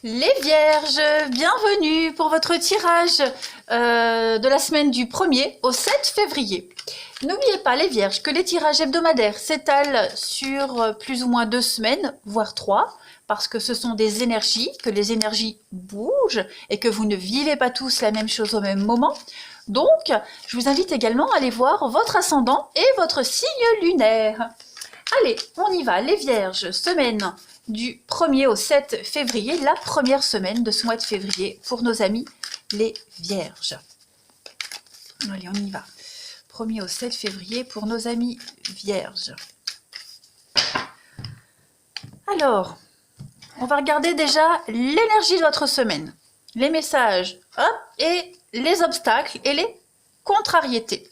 Les Vierges, bienvenue pour votre tirage de la semaine du 1er au 7 février. N'oubliez pas les Vierges que les tirages hebdomadaires s'étalent sur plus ou moins 2 semaines, voire 3, parce que ce sont des énergies, que les énergies bougent et que vous ne vivez pas tous la même chose au même moment. Donc, je vous invite également à aller voir votre ascendant et votre signe lunaire. Allez, on y va, les Vierges, semaine du 1er au 7 février, la première semaine de ce mois de février pour nos amis les Vierges. Allez, on y va. 1er au 7 février pour nos amis Vierges. Alors, on va regarder déjà l'énergie de votre semaine, les messages, hop, et les obstacles et les contrariétés.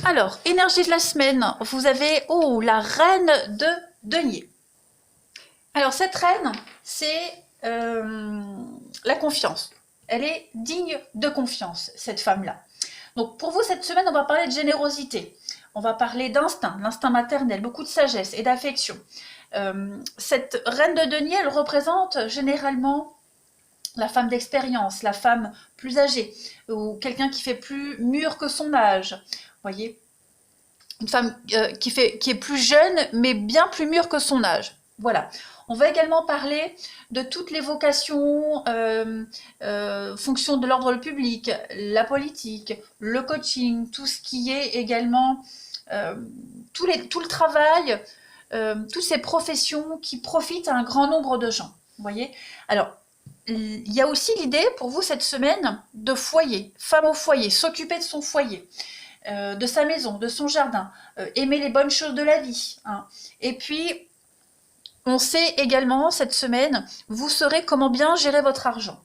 Alors, énergie de la semaine, vous avez la reine de denier. Alors, cette reine, c'est la confiance. Elle est digne de confiance, cette femme-là. Donc, pour vous, cette semaine, on va parler de générosité. On va parler d'instinct, l'instinct maternel, beaucoup de sagesse et d'affection. Cette reine de denier, elle représente généralement la femme d'expérience, la femme plus âgée, ou quelqu'un qui fait plus mûr que son âge. Voyez, une femme qui est plus jeune, mais bien plus mûre que son âge. Voilà. On va également parler de toutes les vocations, fonctions de l'ordre public, la politique, le coaching, tout ce qui est également tout le travail, toutes ces professions qui profitent à un grand nombre de gens. Vous voyez ? Alors, il y a aussi l'idée pour vous cette semaine de foyer, femme au foyer, s'occuper de son foyer, de sa maison, de son jardin, aimer les bonnes choses de la vie. Hein. Et puis, on sait également cette semaine, vous saurez comment bien gérer votre argent.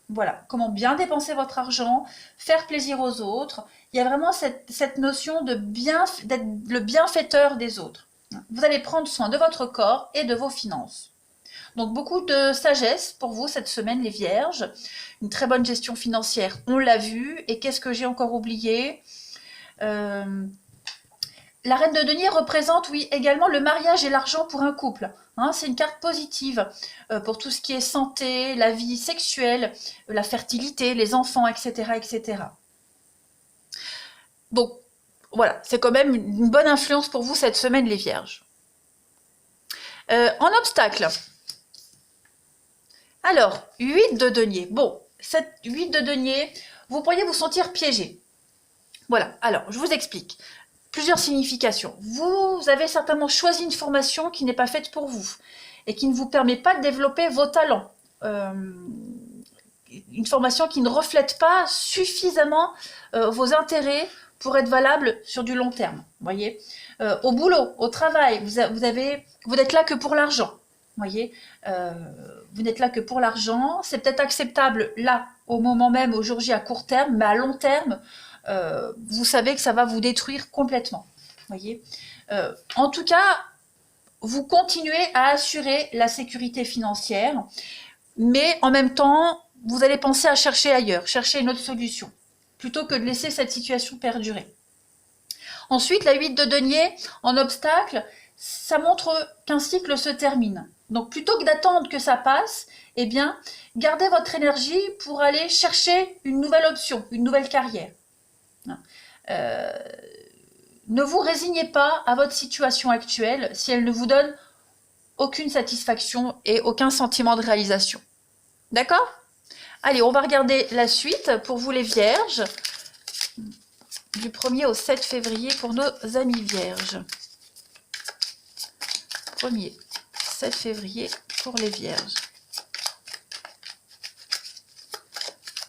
Voilà, comment bien dépenser votre argent, faire plaisir aux autres. Il y a vraiment cette notion d'être le bienfaiteur des autres. Vous allez prendre soin de votre corps et de vos finances. Donc beaucoup de sagesse pour vous cette semaine les Vierges. Une très bonne gestion financière, on l'a vu. Et qu'est-ce que j'ai encore oublié ? La reine de denier représente, oui, également le mariage et l'argent pour un couple. Hein, c'est une carte positive pour tout ce qui est santé, la vie sexuelle, la fertilité, les enfants, etc., etc. Donc, voilà, c'est quand même une bonne influence pour vous cette semaine, les Vierges. En obstacle. Alors, 8 de denier. Bon, cette 8 de denier, vous pourriez vous sentir piégé. Voilà, alors, je vous explique. Plusieurs significations. Vous avez certainement choisi une formation qui n'est pas faite pour vous et qui ne vous permet pas de développer vos talents. Une formation qui ne reflète pas suffisamment vos intérêts pour être valable sur du long terme. Voyez, au boulot, au travail, vous n'êtes là que pour l'argent. Voyez, vous n'êtes là que pour l'argent. C'est peut-être acceptable là, au moment même, au jour J, à court terme, mais à long terme, vous savez que ça va vous détruire complètement. Voyez, en tout cas, vous continuez à assurer la sécurité financière, mais en même temps, vous allez penser à chercher ailleurs, chercher une autre solution, plutôt que de laisser cette situation perdurer. Ensuite, la 8 de denier en obstacle, ça montre qu'un cycle se termine. Donc, plutôt que d'attendre que ça passe, eh bien, gardez votre énergie pour aller chercher une nouvelle option, une nouvelle carrière. Ne vous résignez pas à votre situation actuelle si elle ne vous donne aucune satisfaction et aucun sentiment de réalisation. D'accord ? Allez, on va regarder la suite pour vous les Vierges, du 1er au 7 février pour nos amis Vierges. 1er, 7 février pour les Vierges.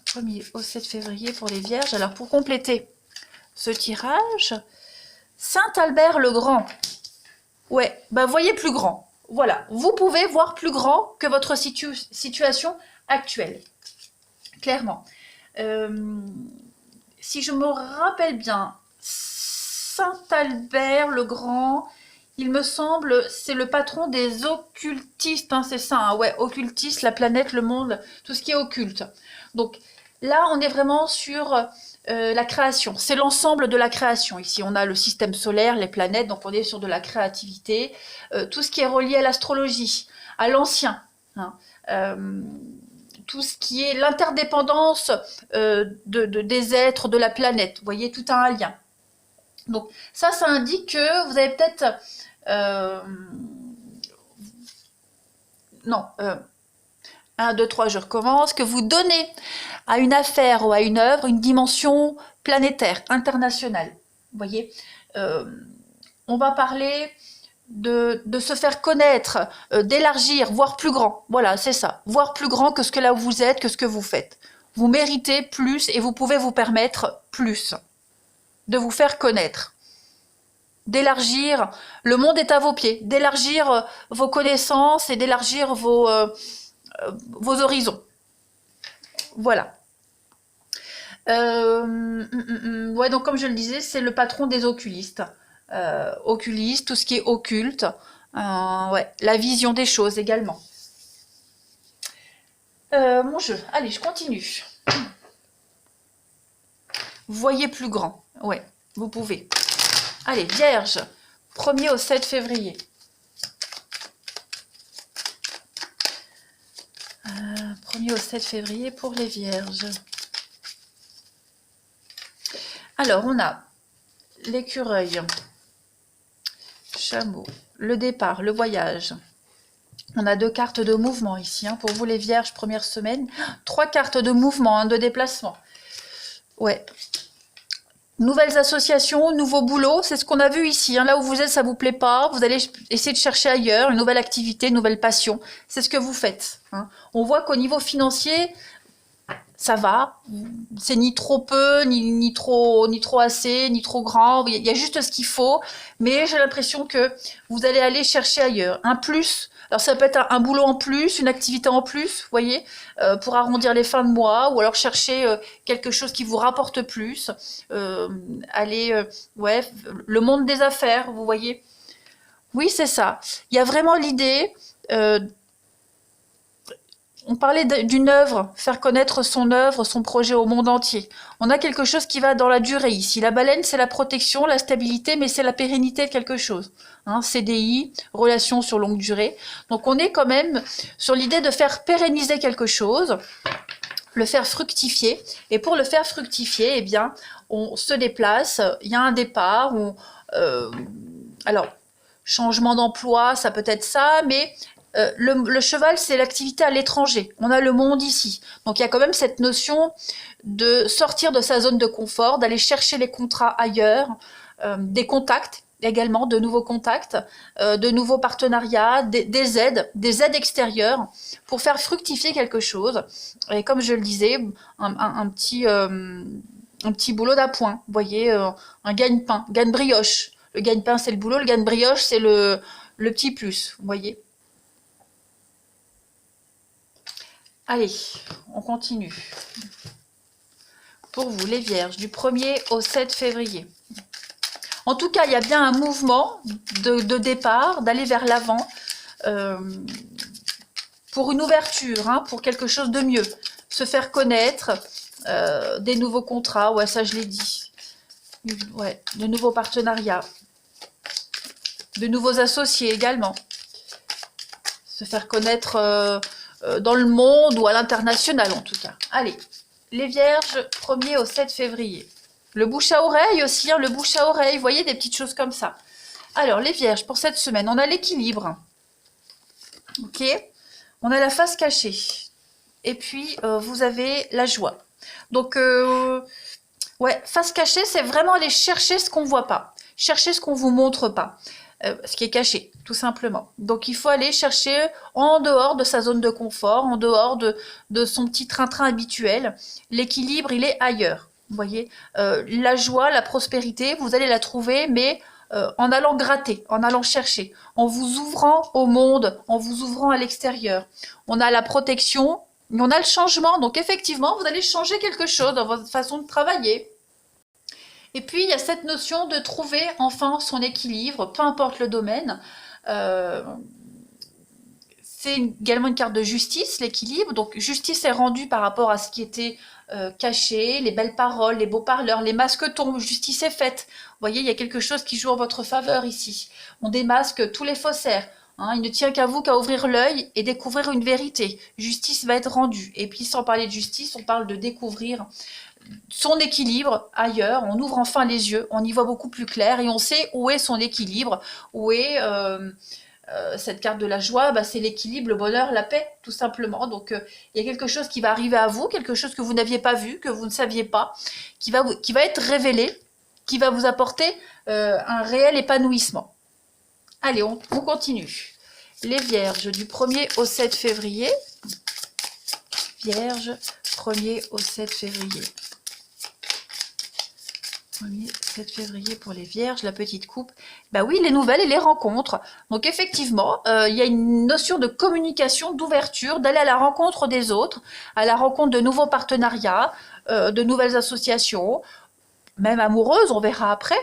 1er au 7 février pour les Vierges. Alors, pour compléter ce tirage, Saint-Albert le Grand. Ouais, bah voyez plus grand. Voilà, vous pouvez voir plus grand que votre situation actuelle. Clairement. Si je me rappelle bien, Saint-Albert le Grand, il me semble, c'est le patron des occultistes, hein, c'est ça, hein, ouais, occultistes, la planète, le monde, tout ce qui est occulte. Donc là, on est vraiment sur la création, c'est l'ensemble de la création. Ici, on a le système solaire, les planètes, donc on est sur de la créativité, tout ce qui est relié à l'astrologie, à l'ancien, hein, tout ce qui est l'interdépendance des êtres, de la planète. Vous voyez, tout a un lien. Donc ça indique que vous avez peut-être... non, 1, 2, 3, je recommence, que vous donnez à une affaire ou à une œuvre une dimension planétaire, internationale. Vous voyez, on va parler de se faire connaître, d'élargir, voir plus grand. Voilà, c'est ça. Voir plus grand que ce que là où vous êtes, que ce que vous faites. Vous méritez plus et vous pouvez vous permettre plus. De vous faire connaître. D'élargir, le monde est à vos pieds. D'élargir vos connaissances et d'élargir vos horizons. Voilà. Ouais, donc comme je le disais, c'est le patron des oculistes. Oculiste, tout ce qui est occulte. Ouais, la vision des choses également. Mon jeu. Allez, je continue. Voyez plus grand. Ouais, vous pouvez. Allez, Vierge. 1er au 7 février. 1er au 7 février pour les Vierges. Alors, on a l'écureuil, chameau, le départ, le voyage. On a 2 cartes de mouvement ici, hein, pour vous les Vierges, première semaine. 3 cartes de mouvement, hein, de déplacement. Ouais. Nouvelles associations, nouveau boulot, c'est ce qu'on a vu ici. Hein. Là où vous êtes, ça vous plaît pas, vous allez essayer de chercher ailleurs, une nouvelle activité, une nouvelle passion. C'est ce que vous faites. Hein. On voit qu'au niveau financier, ça va. C'est ni trop peu, ni trop assez, ni trop grand. Il y a juste ce qu'il faut. Mais j'ai l'impression que vous allez aller chercher ailleurs. Un plus. Alors ça peut être un boulot en plus, une activité en plus, vous voyez, pour arrondir les fins de mois, ou alors chercher quelque chose qui vous rapporte plus. Aller, ouais, le monde des affaires, vous voyez. Oui, c'est ça. Il y a vraiment l'idée... on parlait d'une œuvre, faire connaître son œuvre, son projet au monde entier. On a quelque chose qui va dans la durée ici. La baleine, c'est la protection, la stabilité, mais c'est la pérennité de quelque chose. Hein, CDI, relation sur longue durée. Donc on est quand même sur l'idée de faire pérenniser quelque chose, le faire fructifier. Et pour le faire fructifier, eh bien, on se déplace, il y a un départ. Alors, changement d'emploi, ça peut être ça, mais... le cheval, c'est l'activité à l'étranger. On a le monde ici. Donc, il y a quand même cette notion de sortir de sa zone de confort, d'aller chercher les contrats ailleurs, des contacts également, de nouveaux contacts, de nouveaux partenariats, des aides extérieures pour faire fructifier quelque chose. Et comme je le disais, un petit boulot d'appoint. Vous voyez, un gagne-pain, gagne-brioche. Le gagne-pain, c'est le boulot. Le gagne-brioche, c'est le petit plus. Vous voyez. Allez, on continue. Pour vous, les Vierges, du 1er au 7 février. En tout cas, il y a bien un mouvement de départ, d'aller vers l'avant, pour une ouverture, hein, pour quelque chose de mieux. Se faire connaître, des nouveaux contrats, ouais, ça je l'ai dit. Ouais, de nouveaux partenariats. De nouveaux associés également. Se faire connaître... dans le monde ou à l'international en tout cas. Allez, les Vierges, 1er au 7 février. Le bouche à oreille aussi, hein, le bouche à oreille, vous voyez, des petites choses comme ça. Alors, les Vierges, pour cette semaine, on a l'équilibre. Ok. On a la face cachée. Et puis, vous avez la joie. Donc, ouais, face cachée, c'est vraiment aller chercher ce qu'on ne voit pas. Chercher ce qu'on ne vous montre pas. Ce qui est caché, tout simplement. Donc, il faut aller chercher en dehors de sa zone de confort, en dehors de son petit train-train habituel. L'équilibre, il est ailleurs. Vous voyez, la joie, la prospérité, vous allez la trouver, mais en allant gratter, en allant chercher, en vous ouvrant au monde, en vous ouvrant à l'extérieur. On a la protection, mais on a le changement. Donc, effectivement, vous allez changer quelque chose dans votre façon de travailler. Et puis, il y a cette notion de trouver enfin son équilibre, peu importe le domaine. C'est également une carte de justice, l'équilibre. Donc, justice est rendue par rapport à ce qui était caché, les belles paroles, les beaux parleurs, les masques tombent, justice est faite. Vous voyez, il y a quelque chose qui joue en votre faveur ici. On démasque tous les faussaires. Hein, il ne tient qu'à vous qu'à ouvrir l'œil et découvrir une vérité. Justice va être rendue. Et puis sans parler de justice, on parle de découvrir son équilibre ailleurs. On ouvre enfin les yeux, on y voit beaucoup plus clair et on sait où est son équilibre, où est cette carte de la joie, bah, c'est l'équilibre, le bonheur, la paix, tout simplement. Donc il y a quelque chose qui va arriver à vous, quelque chose que vous n'aviez pas vu, que vous ne saviez pas, qui va être révélé, qui va vous apporter un réel épanouissement. Allez, on continue. Les vierges du 1er au 7 février. Vierges, 1er au 7 février. 1er 7 février pour les vierges, la petite coupe. Bah oui, les nouvelles et les rencontres. Donc effectivement, il y a une notion de communication, d'ouverture, d'aller à la rencontre des autres, à la rencontre de nouveaux partenariats, de nouvelles associations, même amoureuses, on verra après.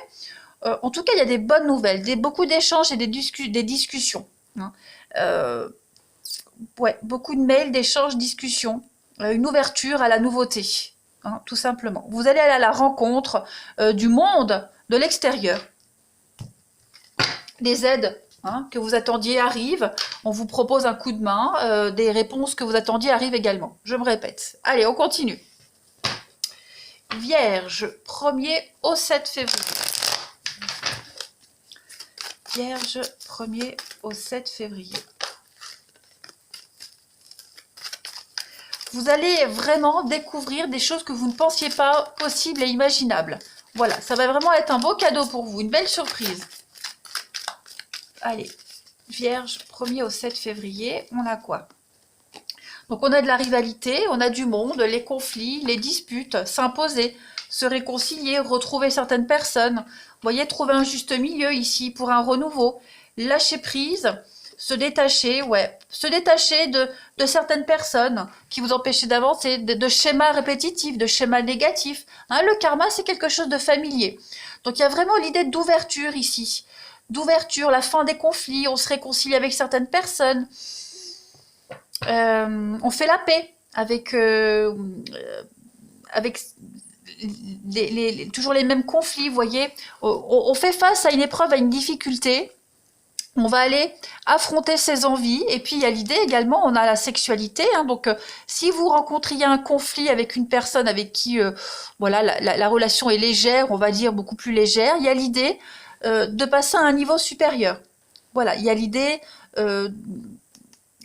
En tout cas, il y a des bonnes nouvelles, beaucoup d'échanges et des discussions. Hein. Ouais, beaucoup de mails, d'échanges, discussions, une ouverture à la nouveauté. Hein, tout simplement. Vous allez aller à la rencontre du monde de l'extérieur. Des aides que vous attendiez arrivent. On vous propose un coup de main. Des réponses que vous attendiez arrivent également. Je me répète. Allez, on continue. Vierge, 1er au 7 février. Vierge, 1er au 7 février. Vous allez vraiment découvrir des choses que vous ne pensiez pas possibles et imaginables. Voilà, ça va vraiment être un beau cadeau pour vous, une belle surprise. Allez, Vierge, 1er au 7 février, on a quoi? Donc on a de la rivalité, on a du monde, les conflits, les disputes, s'imposer, se réconcilier, retrouver certaines personnes. Vous voyez, trouver un juste milieu ici pour un renouveau. Lâcher prise, se détacher, ouais, se détacher de certaines personnes qui vous empêchaient d'avancer, de schémas répétitifs, de schémas négatifs. Hein, le karma, c'est quelque chose de familier. Donc il y a vraiment l'idée d'ouverture ici. D'ouverture, la fin des conflits, on se réconcilie avec certaines personnes. On fait la paix avec toujours les mêmes conflits, vous voyez. On fait face à une épreuve, à une difficulté. On va aller affronter ses envies. Et puis, il y a l'idée également, on a la sexualité. Hein, donc, si vous rencontriez un conflit avec une personne avec qui voilà, la relation est légère, on va dire beaucoup plus légère, il y a l'idée de passer à un niveau supérieur. Voilà, il y a l'idée... je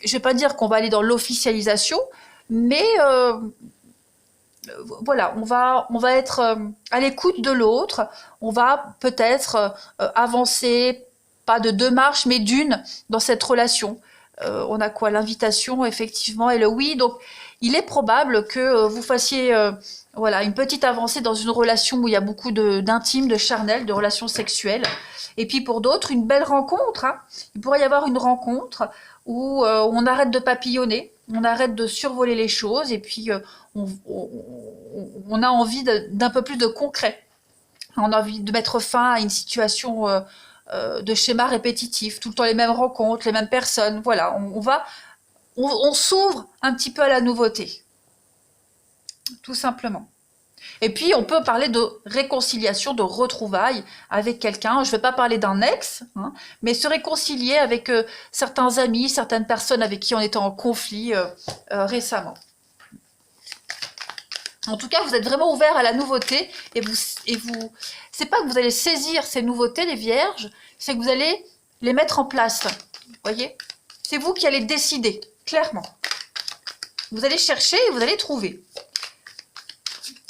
ne vais pas dire qu'on va aller dans l'officialisation, mais voilà, on va être à l'écoute de l'autre, on va peut-être avancer, pas de 2 marches, mais d'une dans cette relation. On a quoi? L'invitation, effectivement, et le oui. Donc, il est probable que vous fassiez voilà, une petite avancée dans une relation où il y a beaucoup d'intime, de charnel, de relations sexuelles. Et puis pour d'autres, une belle rencontre. Hein. Il pourrait y avoir une rencontre où on arrête de papillonner, on arrête de survoler les choses, et puis on a envie d'un peu plus de concret. On a envie de mettre fin à une situation de schéma répétitif, tout le temps les mêmes rencontres, les mêmes personnes. Voilà, on s'ouvre un petit peu à la nouveauté, tout simplement. Et puis, on peut parler de réconciliation, de retrouvailles avec quelqu'un. Je ne vais pas parler d'un ex, hein, mais se réconcilier avec certains amis, certaines personnes avec qui on était en conflit récemment. En tout cas, vous êtes vraiment ouvert à la nouveauté et vous, c'est pas que vous allez saisir ces nouveautés, les vierges, c'est que vous allez les mettre en place. Vous voyez? C'est vous qui allez décider, clairement. Vous allez chercher et vous allez trouver.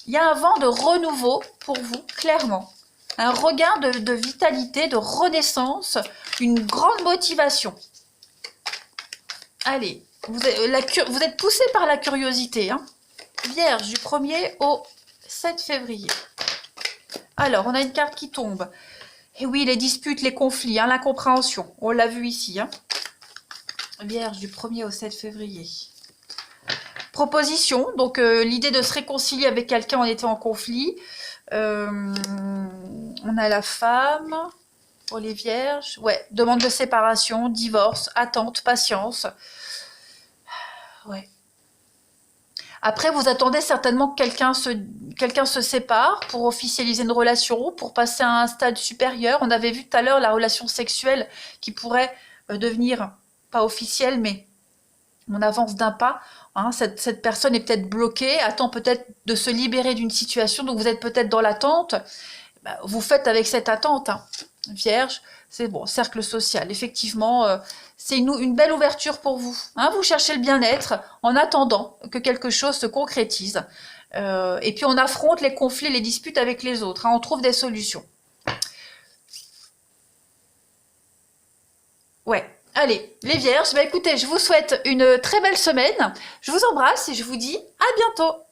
Il y a un vent de renouveau pour vous, clairement. Un regain de vitalité, de renaissance, une grande motivation. Allez, vous êtes poussé par la curiosité. Hein. Vierge, du 1er au 7 février. Alors, on a une carte qui tombe. Et oui, les disputes, les conflits, hein, l'incompréhension. On l'a vu ici. Hein. Vierge, du 1er au 7 février. Proposition, donc l'idée de se réconcilier avec quelqu'un en étant en conflit. On a la femme, pour les vierges. Ouais, demande de séparation, divorce, attente, patience. Ouais. Après, vous attendez certainement que quelqu'un se sépare pour officialiser une relation, pour passer à un stade supérieur. On avait vu tout à l'heure la relation sexuelle qui pourrait devenir, pas officiel, mais on avance d'un pas. Hein, cette personne est peut-être bloquée, attend peut-être de se libérer d'une situation, donc vous êtes peut-être dans l'attente. Bah, vous faites avec cette attente. Hein. Vierge, c'est bon, cercle social. Effectivement, c'est une belle ouverture pour vous. Hein, vous cherchez le bien-être en attendant que quelque chose se concrétise. Et puis on affronte les conflits, les disputes avec les autres. Hein, on trouve des solutions. Ouais. Allez, les vierges, bah écoutez, je vous souhaite une très belle semaine. Je vous embrasse et je vous dis à bientôt.